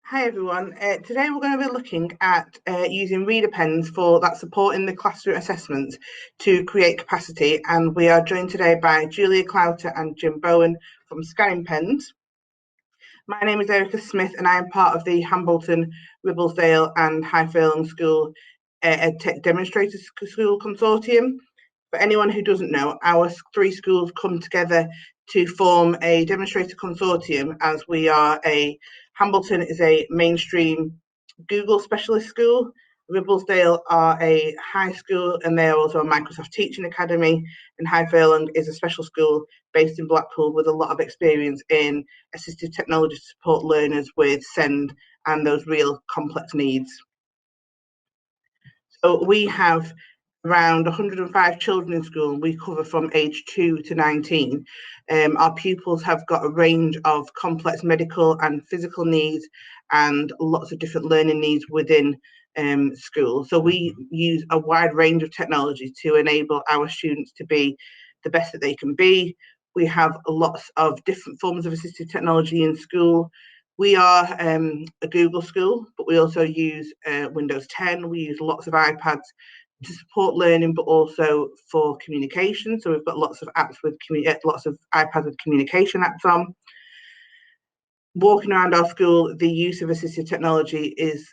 Hi everyone. Today we're going to be looking at using reader pens for that support in the classroom assessments to create capacity, and we are joined today by Julia Clouter and Jim Bowen from Scanning Pens. My name is Erica Smith and I am part of the Hambleton, Ribblesdale and High Furlong School Tech Demonstrator School consortium. For anyone who doesn't know, our three schools come together to form a demonstrator consortium, as we are Hambleton is a mainstream Google specialist school, Ribblesdale are a high school and they are also a Microsoft Teaching Academy, and High Furlong is a special school based in Blackpool with a lot of experience in assistive technology to support learners with SEND and those real complex needs. So we have around 105 children in school, and we cover from age 2 to 19. Our pupils have got a range of complex medical and physical needs and lots of different learning needs within school. So we use a wide range of technology to enable our students to be the best that they can be. We have lots of different forms of assistive technology in school. We are a Google school, but we also use Windows 10. We use lots of iPads to support learning, but also for communication. So we've got lots of apps with lots of iPads with communication apps on. Walking around our school, the use of assistive technology is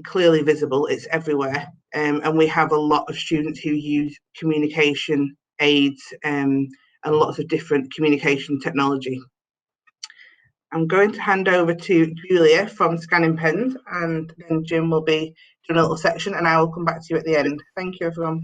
clearly visible. It's everywhere, and we have a lot of students who use communication aids and lots of different communication technology. I'm going to hand over to Julia from Scanning Pens, and then Jim will be doing a little section, and I will come back to you at the end. Thank you, everyone.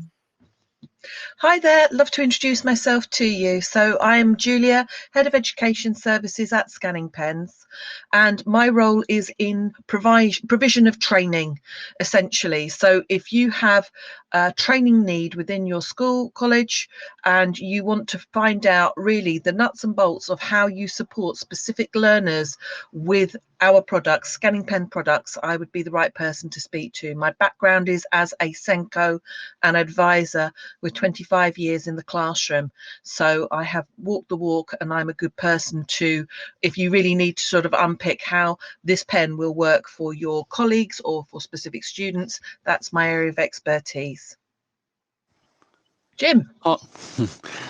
Hi there, love to introduce myself to you. So I'm Julia, Head of Education Services at Scanning Pens, and my role is in provision of training, essentially. So if you have a training need within your school, college, and you want to find out really the nuts and bolts of how you support specific learners with our products, Scanning Pen products, I would be the right person to speak to. My background is as a Senko and advisor with 25 years in the classroom. So I have walked the walk, and I'm a good person to, if you really need to sort of unpick how this pen will work for your colleagues or for specific students, that's my area of expertise. Jim.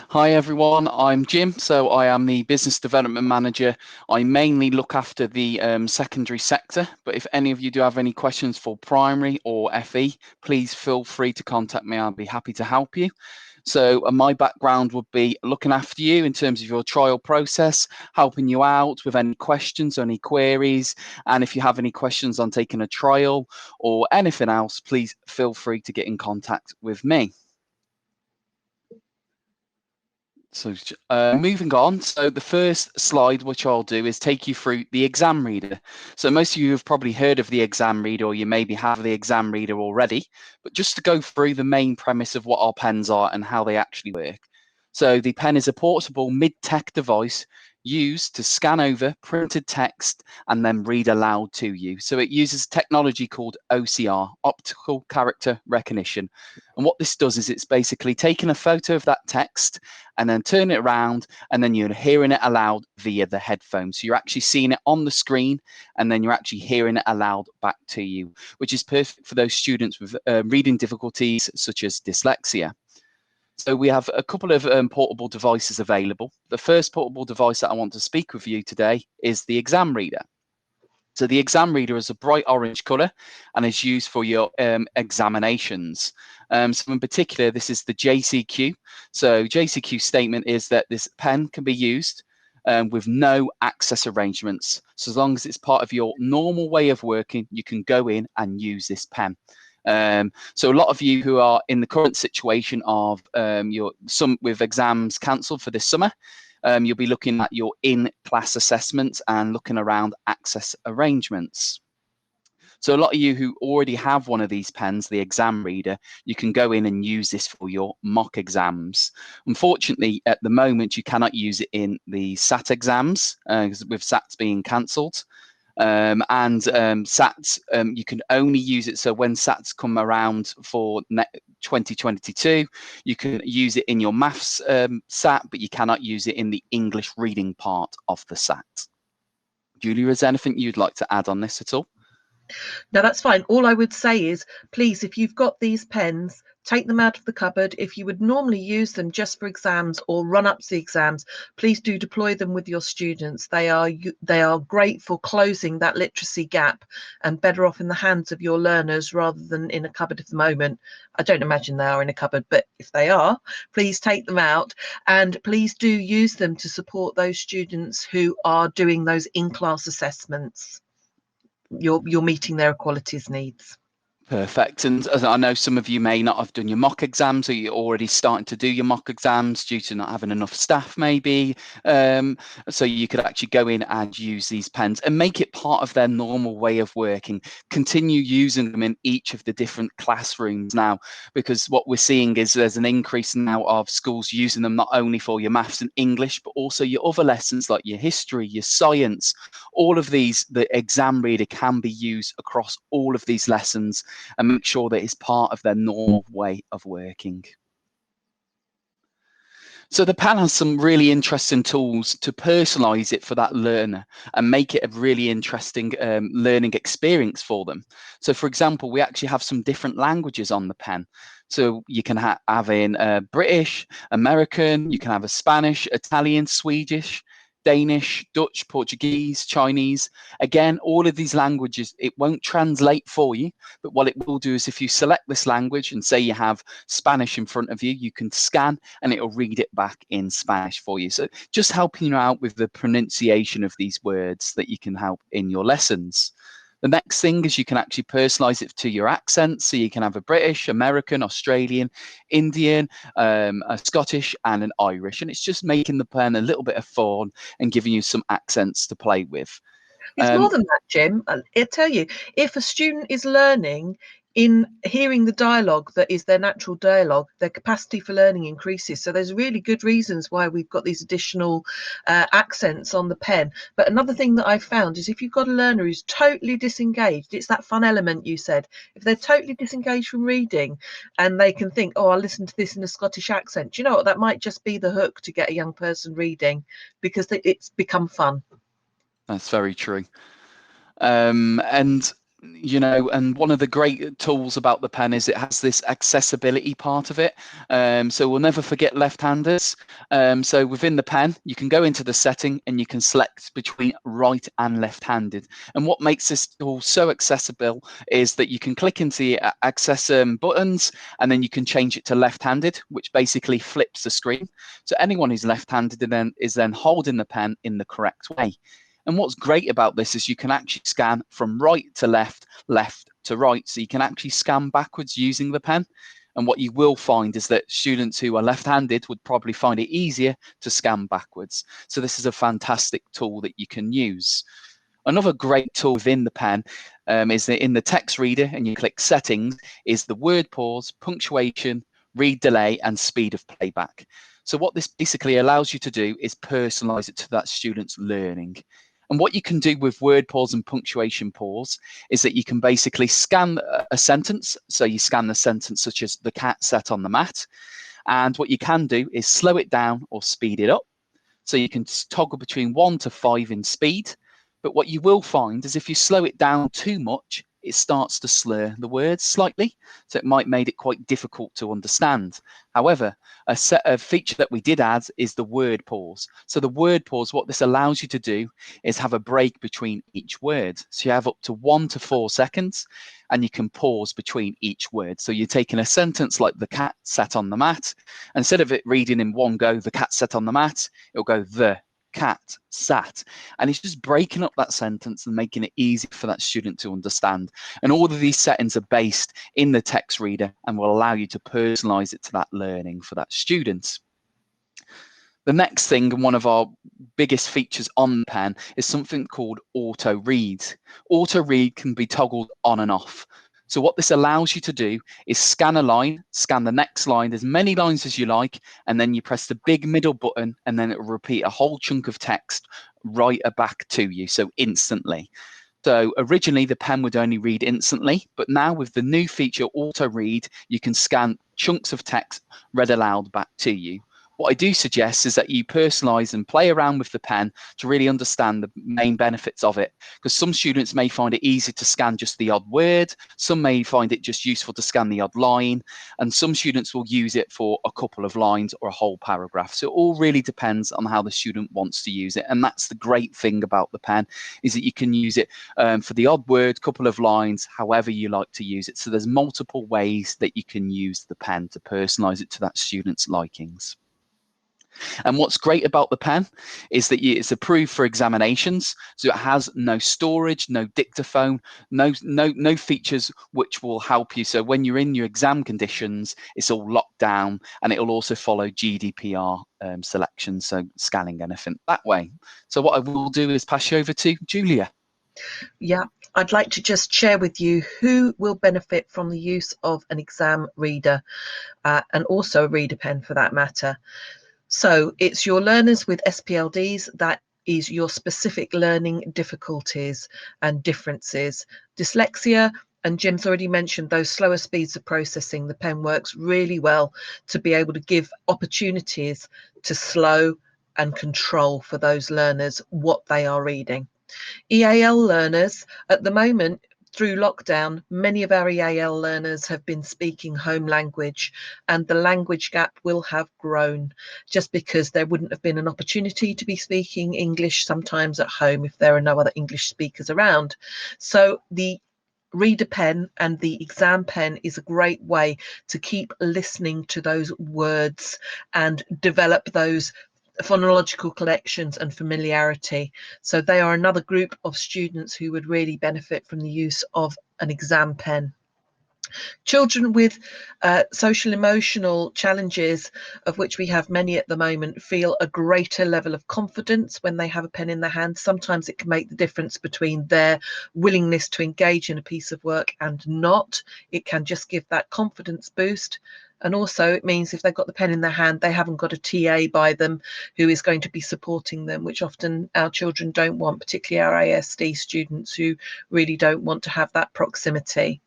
Hi everyone, I'm Jim. So I am the Business Development Manager. I mainly look after the secondary sector, but if any of you do have any questions for primary or FE, please feel free to contact me. I'll be happy to help you. So my background would be looking after you in terms of your trial process, helping you out with any questions, any queries, and if you have any questions on taking a trial or anything else, please feel free to get in contact with me. So moving on, so the first slide which I'll do is take you through the exam reader. So most of you have probably heard of the exam reader, or you maybe have the exam reader already, but just to go through the main premise of what our pens are and how they actually work. So the pen is a portable mid-tech device used to scan over printed text and then read aloud to you. So it uses technology called OCR, optical character recognition. And what this does is it's basically taking a photo of that text and then turn it around, and then you're hearing it aloud via the headphones. So you're actually seeing it on the screen, and then you're actually hearing it aloud back to you, which is perfect for those students with reading difficulties such as dyslexia. So we have a couple of portable devices available. The first portable device that I want to speak with you today is the exam reader. So the exam reader is a bright orange color and is used for your examinations. So in particular, this is the JCQ. So JCQ statement is that this pen can be used with no access arrangements. So as long as it's part of your normal way of working, you can go in and use this pen. So a lot of you who are in the current situation of with exams cancelled for this summer, you'll be looking at your in-class assessments and looking around access arrangements. So a lot of you who already have one of these pens, the exam reader, you can go in and use this for your mock exams. Unfortunately, at the moment, you cannot use it in the SAT exams with SATs being cancelled. SATs, you can only use it. So when SATs come around for 2022, you can use it in your maths SAT, but you cannot use it in the English reading part of the SAT. Julia, is there anything you'd like to add on this at all? No, that's fine. All I would say is, please, if you've got these pens, take them out of the cupboard. If you would normally use them just for exams or run up to the exams, please do deploy them with your students. They are great for closing that literacy gap and better off in the hands of your learners rather than in a cupboard at the moment. I don't imagine they are in a cupboard, but if they are, please take them out and please do use them to support those students who are doing those in-class assessments. You're meeting their equalities needs. Perfect. And as I know some of you may not have done your mock exams, or you're already starting to do your mock exams due to not having enough staff, maybe. So you could actually go in and use these pens and make it part of their normal way of working. Continue using them in each of the different classrooms now, because what we're seeing is there's an increase now of schools using them not only for your maths and English, but also your other lessons like your history, your science. All of these, the exam reader can be used across all of these lessons and make sure that it's part of their normal way of working. So the pen has some really interesting tools to personalize it for that learner and make it a really interesting learning experience for them. So for example, we actually have some different languages on the pen. So you can have in British, American, you can have a Spanish, Italian, Swedish, Danish, Dutch, Portuguese, Chinese. Again, all of these languages, it won't translate for you, but what it will do is if you select this language and say you have Spanish in front of you, you can scan and it'll read it back in Spanish for you. So just helping you out with the pronunciation of these words that you can help in your lessons. The next thing is you can actually personalize it to your accent. So you can have a British, American, Australian, Indian, a Scottish and an Irish. And it's just making the pen a little bit of fun and giving you some accents to play with. It's more than that, Jim. I'll tell you, if a student is learning in hearing the dialogue that is their natural dialogue, their capacity for learning increases. So there's really good reasons why we've got these additional accents on the pen. But another thing that I've found is if you've got a learner who's totally disengaged, it's that fun element you said. If they're totally disengaged from reading and they can think, oh, I'll listen to this in a Scottish accent, do you know what? That might just be the hook to get a young person reading because it's become fun. That's very true. And you know, and one of the great tools about the pen is it has this accessibility part of it. So we'll never forget left-handers. So within the pen, you can go into the setting and you can select between right and left-handed. And what makes this tool so accessible is that you can click into the access buttons and then you can change it to left-handed, which basically flips the screen. So anyone who's left-handed is then holding the pen in the correct way. And what's great about this is you can actually scan from right to left, left to right. So you can actually scan backwards using the pen. And what you will find is that students who are left-handed would probably find it easier to scan backwards. So this is a fantastic tool that you can use. Another great tool within the pen is that in the text reader, and you click settings, is the word pause, punctuation, read delay, and speed of playback. So what this basically allows you to do is personalize it to that student's learning. And what you can do with word pause and punctuation pause is that you can basically scan a sentence. So you scan the sentence such as the cat sat on the mat. And what you can do is slow it down or speed it up. So you can toggle between 1 to 5 in speed. But what you will find is if you slow it down too much, it starts to slur the words slightly. So it might make it quite difficult to understand. However, a feature that we did add is the word pause. So the word pause, what this allows you to do is have a break between each word. So you have up to 1 to 4 seconds and you can pause between each word. So you're taking a sentence like the cat sat on the mat. Instead of it reading in one go, the cat sat on the mat, it'll go the cat sat, and it's just breaking up that sentence and making it easy for that student to understand. And all of these settings are based in the text reader and will allow you to personalize it to that learning for that student. The next thing, and one of our biggest features on the pen, is something called auto read. Auto read can be toggled on and off. So what this allows you to do is scan a line, scan the next line, as many lines as you like, and then you press the big middle button and then it will repeat a whole chunk of text right back to you, so instantly. So originally the pen would only read instantly, but now with the new feature auto read, you can scan chunks of text read aloud back to you. What I do suggest is that you personalise and play around with the pen to really understand the main benefits of it, because some students may find it easy to scan just the odd word, some may find it just useful to scan the odd line, and some students will use it for a couple of lines or a whole paragraph. So it all really depends on how the student wants to use it, and that's the great thing about the pen, is that you can use it for the odd word, couple of lines, however you like to use it. So there's multiple ways that you can use the pen to personalise it to that student's likings. And what's great about the pen is that it's approved for examinations, so it has no storage, no dictaphone, no features which will help you. So when you're in your exam conditions, it's all locked down, and it will also follow GDPR selections, so scanning anything that way. So what I will do is pass you over to Julia. Yeah, I'd like to just share with you who will benefit from the use of an exam reader and also a reader pen for that matter. So it's your learners with SPLDs, that is your specific learning difficulties and differences. Dyslexia, and Jim's already mentioned those slower speeds of processing. The pen works really well to be able to give opportunities to slow and control for those learners what they are reading. EAL learners, at the moment, through lockdown, many of our EAL learners have been speaking home language, and the language gap will have grown just because there wouldn't have been an opportunity to be speaking English sometimes at home if there are no other English speakers around. So the reader pen and the exam pen is a great way to keep listening to those words and develop those phonological collections and familiarity. So they are another group of students who would really benefit from the use of an exam pen. Children with social emotional challenges, of which we have many at the moment, feel a greater level of confidence when they have a pen in their hand. Sometimes it can make the difference between their willingness to engage in a piece of work and not. It can just give that confidence boost. And also it means if they've got the pen in their hand, they haven't got a TA by them who is going to be supporting them, which often our children don't want, particularly our ASD students who really don't want to have that proximity.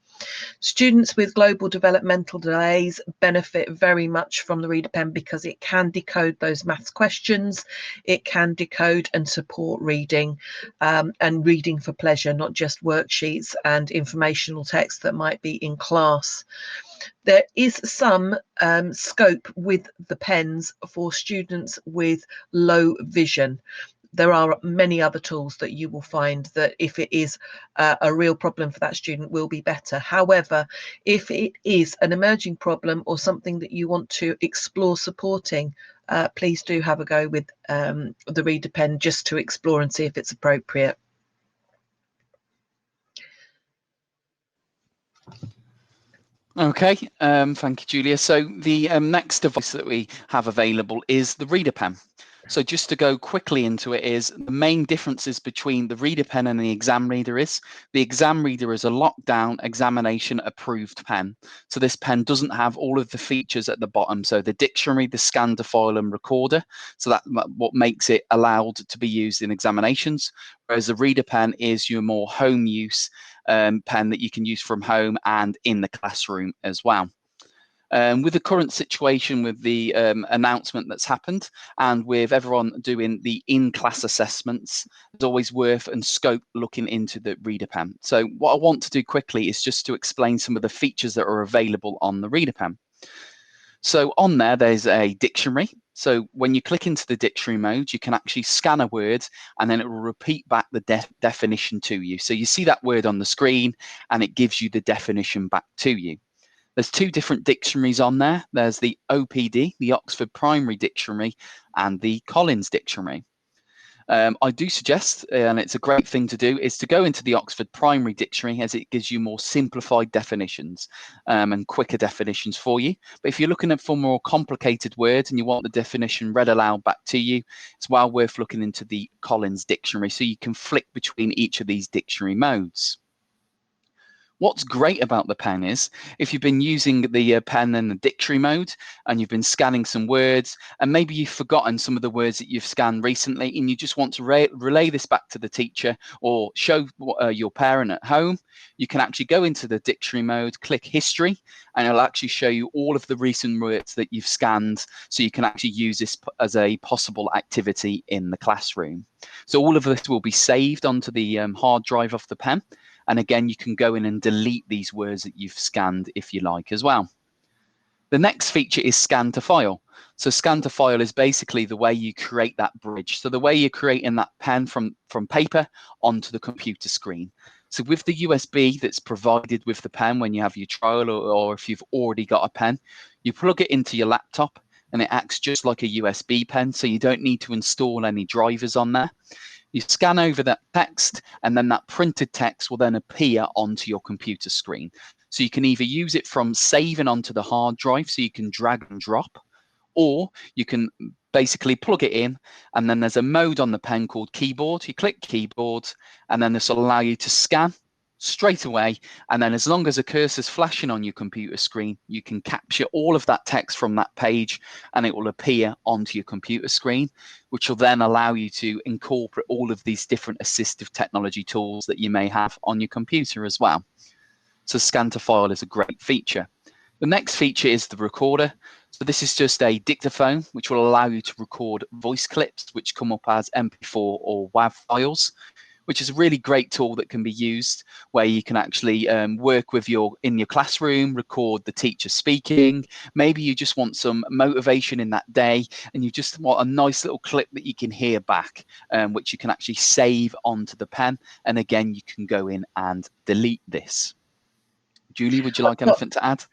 Students with global developmental delays benefit very much from the reader pen because it can decode those maths questions, it can decode and support reading and reading for pleasure, not just worksheets and informational text that might be in class. There is some scope with the pens for students with low vision. There are many other tools that you will find that if it is a real problem for that student will be better. However, if it is an emerging problem or something that you want to explore supporting, please do have a go with the reader pen just to explore and see if it's appropriate. Okay, thank you, Julia. So the next device that we have available is the reader pen. So just to go quickly into it, is the main differences between the reader pen and the exam reader is the exam reader is a lockdown examination approved pen. So this pen doesn't have all of the features at the bottom. So the dictionary, the scan, file and recorder. So that's what makes it allowed to be used in examinations. Whereas the reader pen is your more home use pen that you can use from home and in the classroom as well. With the current situation with the announcement that's happened and with everyone doing the in-class assessments, it's always worth and scope looking into the reader pen. So what I want to do quickly is just to explain some of the features that are available on the reader pen. So on there's a dictionary. So when you click into the dictionary mode, you can actually scan a word and then it will repeat back the definition to you. So you see that word on the screen and it gives you the definition back to you. There's two different dictionaries on there. There's the OPD, the Oxford Primary Dictionary, and the Collins Dictionary. I do suggest, and it's a great thing to do, is to go into the Oxford Primary Dictionary as it gives you more simplified definitions and quicker definitions for you. But if you're looking for more complicated words and you want the definition read aloud back to you, it's well worth looking into the Collins Dictionary so you can flick between each of these dictionary modes. What's great about the pen is if you've been using the pen in the dictionary mode and you've been scanning some words and maybe you've forgotten some of the words that you've scanned recently and you just want to relay this back to the teacher or show your parent at home, you can actually go into the dictionary mode, click history, and it'll actually show you all of the recent words that you've scanned, so you can actually use this as a possible activity in the classroom. So all of this will be saved onto the hard drive of the pen. And again, you can go in and delete these words that you've scanned if you like as well. The next feature is scan to file. So scan to file is basically the way you create that bridge. So the way you're creating that pen from paper onto the computer screen. So with the USB that's provided with the pen when you have your trial, or if you've already got a pen, you plug it into your laptop and it acts just like a USB pen. So you don't need to install any drivers on there. You scan over that text, and then that printed text will then appear onto your computer screen. So you can either use it from saving onto the hard drive, so you can drag and drop, or you can basically plug it in, and then there's a mode on the pen called keyboard. You click keyboard, and then this will allow you to scan straight away. And then as long as a cursor's flashing on your computer screen, you can capture all of that text from that page and it will appear onto your computer screen, which will then allow you to incorporate all of these different assistive technology tools that you may have on your computer as well. So scan to file is a great feature. The next feature is the recorder. So this is just a dictaphone, which will allow you to record voice clips, which come up as MP4 or WAV files, which is a really great tool that can be used where you can actually work with in your classroom, record the teacher speaking. Maybe you just want some motivation in that day and you just want a nice little clip that you can hear back, which you can actually save onto the pen. And again, you can go in and delete this. Julie, would you like anything to add?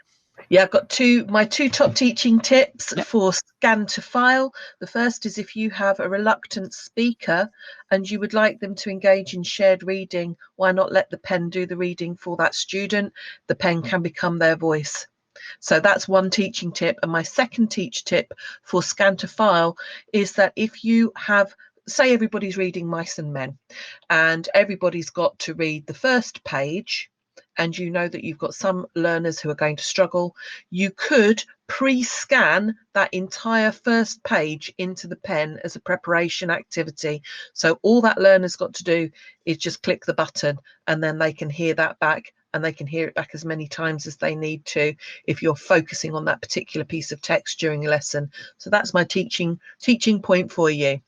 Yeah, I've got my two top teaching tips for scan to file. The first is if you have a reluctant speaker and you would like them to engage in shared reading, why not let the pen do the reading for that student? The pen can become their voice. So that's one teaching tip. And my second teach tip for scan to file is that if you have, say everybody's reading Mice and Men and everybody's got to read the first page, and you know that you've got some learners who are going to struggle, you could pre-scan that entire first page into the pen as a preparation activity. So all that learner's got to do is just click the button and then they can hear that back, and they can hear it back as many times as they need to if you're focusing on that particular piece of text during a lesson. So that's my teaching point for you.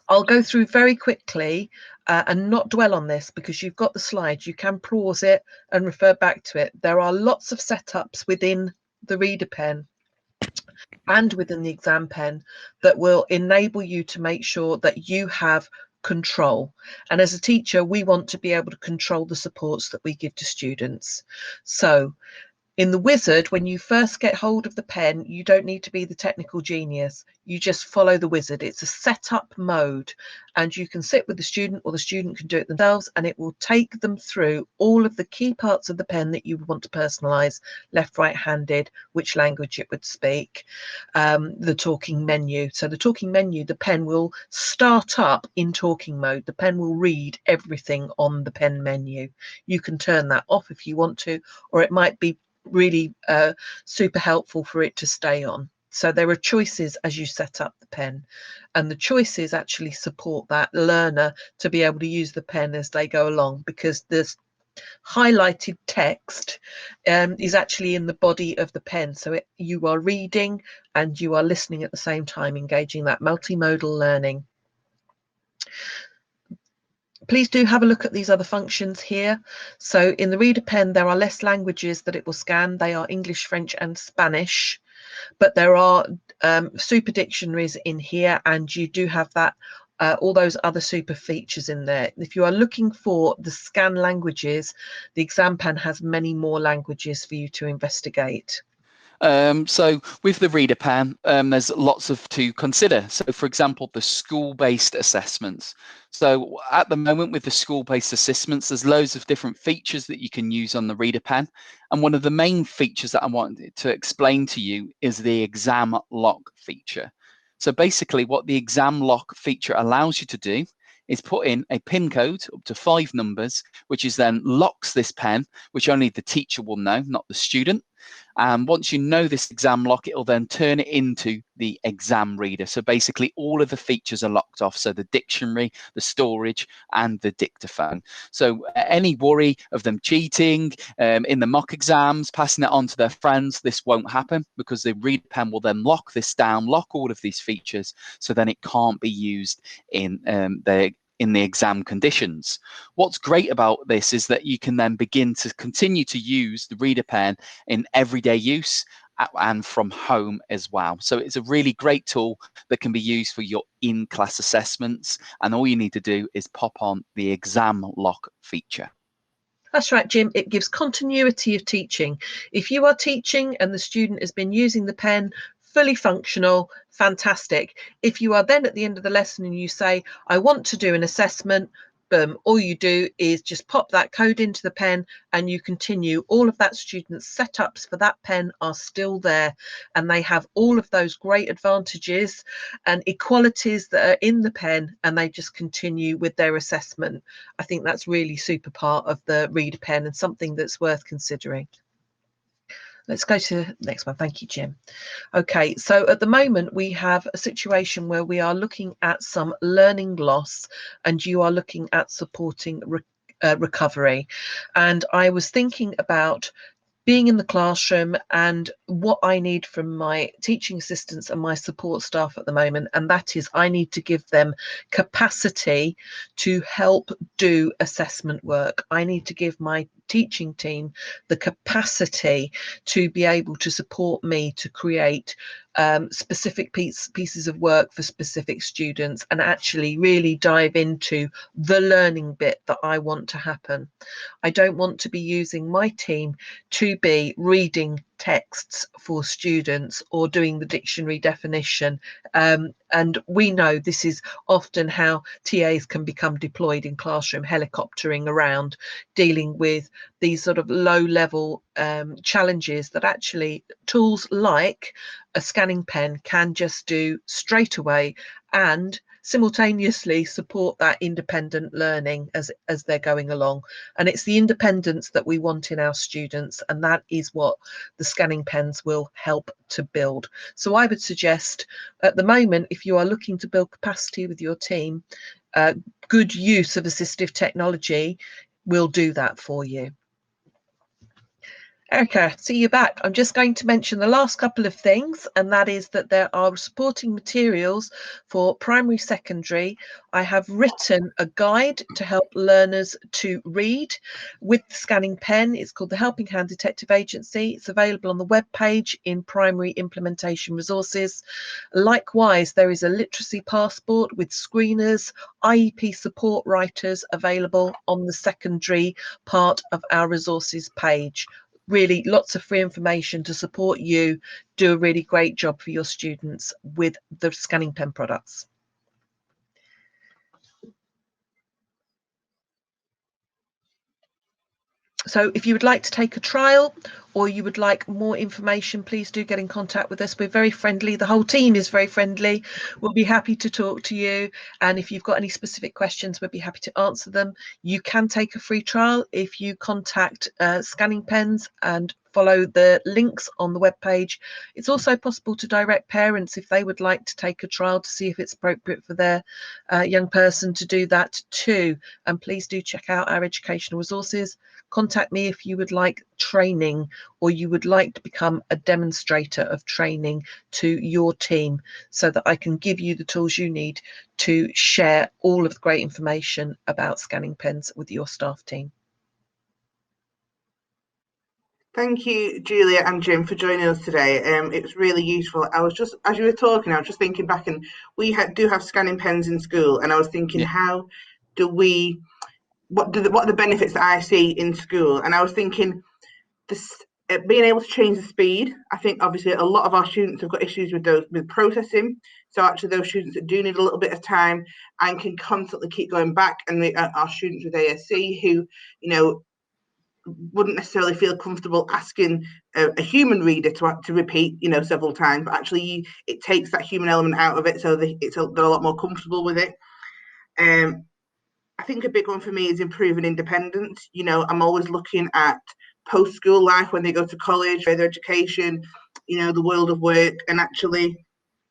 I'll go through very quickly and not dwell on this because you've got the slides. You can pause it and refer back to it. There are lots of setups within the reader pen and within the exam pen that will enable you to make sure that you have control. And as a teacher, we want to be able to control the supports that we give to students. So in the wizard, when you first get hold of the pen, you don't need to be the technical genius. You just follow the wizard. It's a setup mode, and you can sit with the student or the student can do it themselves, and it will take them through all of the key parts of the pen that you want to personalize: left, right-handed, which language it would speak, the talking menu. So the talking menu, the pen will start up in talking mode. The pen will read everything on the pen menu. You can turn that off if you want to, or it might be really super helpful for it to stay on. So there are choices as you set up the pen, and the choices actually support that learner to be able to use the pen as they go along, because this highlighted text is actually in the body of the pen. So you are reading and you are listening at the same time, engaging that multimodal learning. Please do have a look at these other functions here. So in the reader pen, there are less languages that it will scan. They are English, French and Spanish, but there are super dictionaries in here, and you do have that all those other super features in there. If you are looking for the scan languages, the exam pen has many more languages for you to investigate. So with the reader pen, there's lots to consider. So for example, the school-based assessments. So at the moment with the school-based assessments, there's loads of different features that you can use on the reader pen. And one of the main features that I wanted to explain to you is the exam lock feature. So basically what the exam lock feature allows you to do is put in a PIN code up to 5 numbers, which is then locks this pen, which only the teacher will know, not the student. And once you know this exam lock, it'll then turn it into the exam reader. So basically all of the features are locked off. So the dictionary, the storage, and the dictaphone. So any worry of them cheating in the mock exams, passing it on to their friends, this won't happen, because the reader pen will then lock this down, lock all of these features, so then it can't be used in the exam conditions. What's great about this is that you can then begin to continue to use the reader pen in everyday use and from home as well. So it's a really great tool that can be used for your in-class assessments, and all you need to do is pop on the exam lock feature. That's right, Jim. It gives continuity of teaching. If you are teaching and the student has been using the pen fully functional, fantastic. If you are then at the end of the lesson and you say, I want to do an assessment, boom, all you do is just pop that code into the pen and you continue. All of that student's setups for that pen are still there, and they have all of those great advantages and equalities that are in the pen, and they just continue with their assessment. I think that's really super part of the reader pen and something that's worth considering. Let's go to the next one. Thank you, Jim. Okay, so at the moment we have a situation where we are looking at some learning loss, and you are looking at supporting recovery. And I was thinking about being in the classroom and what I need from my teaching assistants and my support staff at the moment, and that is I need to give them capacity to help do assessment work. I need to give my teaching team the capacity to be able to support me to create specific pieces of work for specific students, and actually really dive into the learning bit that I want to happen. I don't want to be using my team to be reading texts for students or doing the dictionary definition. And we know this is often how TAs can become deployed in classroom, helicoptering around, dealing with these sort of low level challenges that actually tools like a scanning pen can just do straight away, and simultaneously support that independent learning as they're going along. And it's the independence that we want in our students, and that is what the scanning pens will help to build. So I would suggest at the moment, if you are looking to build capacity with your team, good use of assistive technology will do that for you. Erica, see you back. I'm just going to mention the last couple of things, and that is that there are supporting materials for primary, secondary. I have written a guide to help learners to read with the scanning pen. It's called the Helping Hand Detective Agency. It's available on the web page in primary implementation resources. Likewise, there is a literacy passport with screeners, IEP support writers available on the secondary part of our resources page. Really lots of free information to support you do a really great job for your students with the scanning pen products. So if you would like to take a trial or you would like more information, please do get in contact with us. We're very friendly. The whole team is very friendly. We'll be happy to talk to you. And if you've got any specific questions, we'll be happy to answer them. You can take a free trial if you contact Scanning Pens and follow the links on the webpage. It's also possible to direct parents if they would like to take a trial to see if it's appropriate for their young person to do that too. And please do check out our educational resources. Contact me if you would like training or you would like to become a demonstrator of training to your team, so that I can give you the tools you need to share all of the great information about scanning pens with your staff team. Thank you, Julia and Jim, for joining us today. It was really useful. I was just, as you were talking, I was just thinking back, and we do have scanning pens in school, and I was thinking, how do we, what are the benefits that I see in school? And I was thinking, this being able to change the speed. I think obviously a lot of our students have got issues with processing. So actually those students that do need a little bit of time and can constantly keep going back, and our students with ASC who, you know, wouldn't necessarily feel comfortable asking a human reader to repeat, you know, several times, but actually it takes that human element out of it, so they're a lot more comfortable with it. I think a big one for me is improving independence. You know, I'm always looking at post-school life when they go to college, further education, you know, the world of work, and actually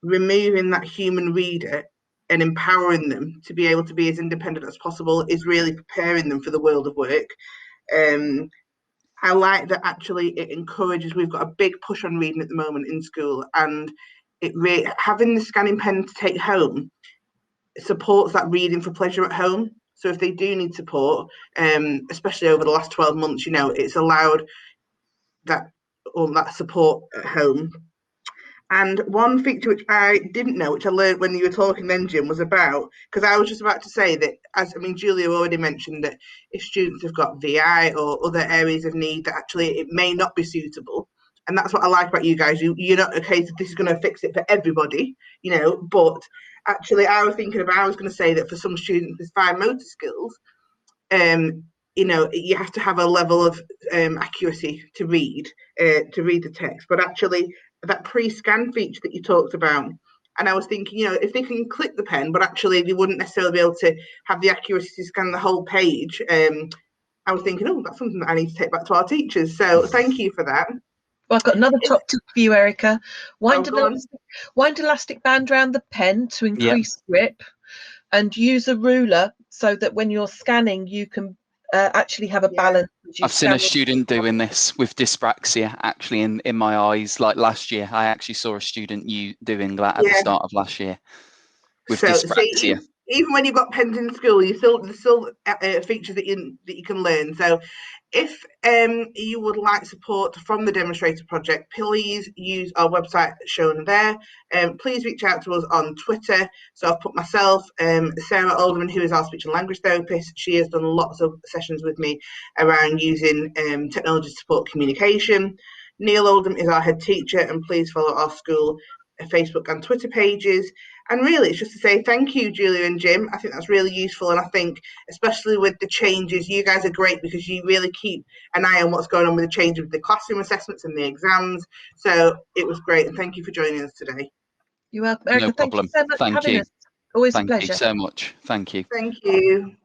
removing that human reader and empowering them to be able to be as independent as possible is really preparing them for the world of work. I like that actually it encourages, we've got a big push on reading at the moment in school, and having the scanning pen to take home supports that reading for pleasure at home. So if they do need support, especially over the last 12 months, you know, it's allowed that support at home. And one feature which I didn't know, which I learned when you were talking then, Jim, was about, because I was just about to say that, Julia already mentioned that if students have got VI or other areas of need, that actually it may not be suitable. And that's what I like about you guys. You're not okay, so this is going to fix it for everybody, you know, but actually I was going to say that for some students with fine motor skills, you know, you have to have a level of accuracy to read the text. But actually, that pre-scan feature that you talked about, and I was thinking, you know, if they can click the pen, but actually they wouldn't necessarily be able to have the accuracy to scan the whole page. I was thinking, oh, that's something that I need to take back to our teachers. So thank you for that. Well, I've got another top tip for you, Erica. Wind elastic band around the pen to increase grip, and use a ruler so that when you're scanning, you can actually have a balance. I've seen a student doing this with dyspraxia actually in my eyes. Like last year, I actually saw a student doing that at the start of last year with dyspraxia. Even when you've got pens in school, there's still features that you can learn. So if you would like support from the Demonstrator project, please use our website shown there. Please reach out to us on Twitter. So I've put myself, Sarah Alderman, who is our speech and language therapist. She has done lots of sessions with me around using technology to support communication. Neil Oldham is our head teacher, and please follow our school Facebook and Twitter pages. And really, it's just to say thank you, Julia and Jim. I think that's really useful. And I think, especially with the changes, you guys are great because you really keep an eye on what's going on with the change of the classroom assessments and the exams. So it was great. And thank you for joining us today. You're welcome, Erica. No problem. Thank you so much for having us. Always a pleasure. Thank you so much. Thank you. Thank you.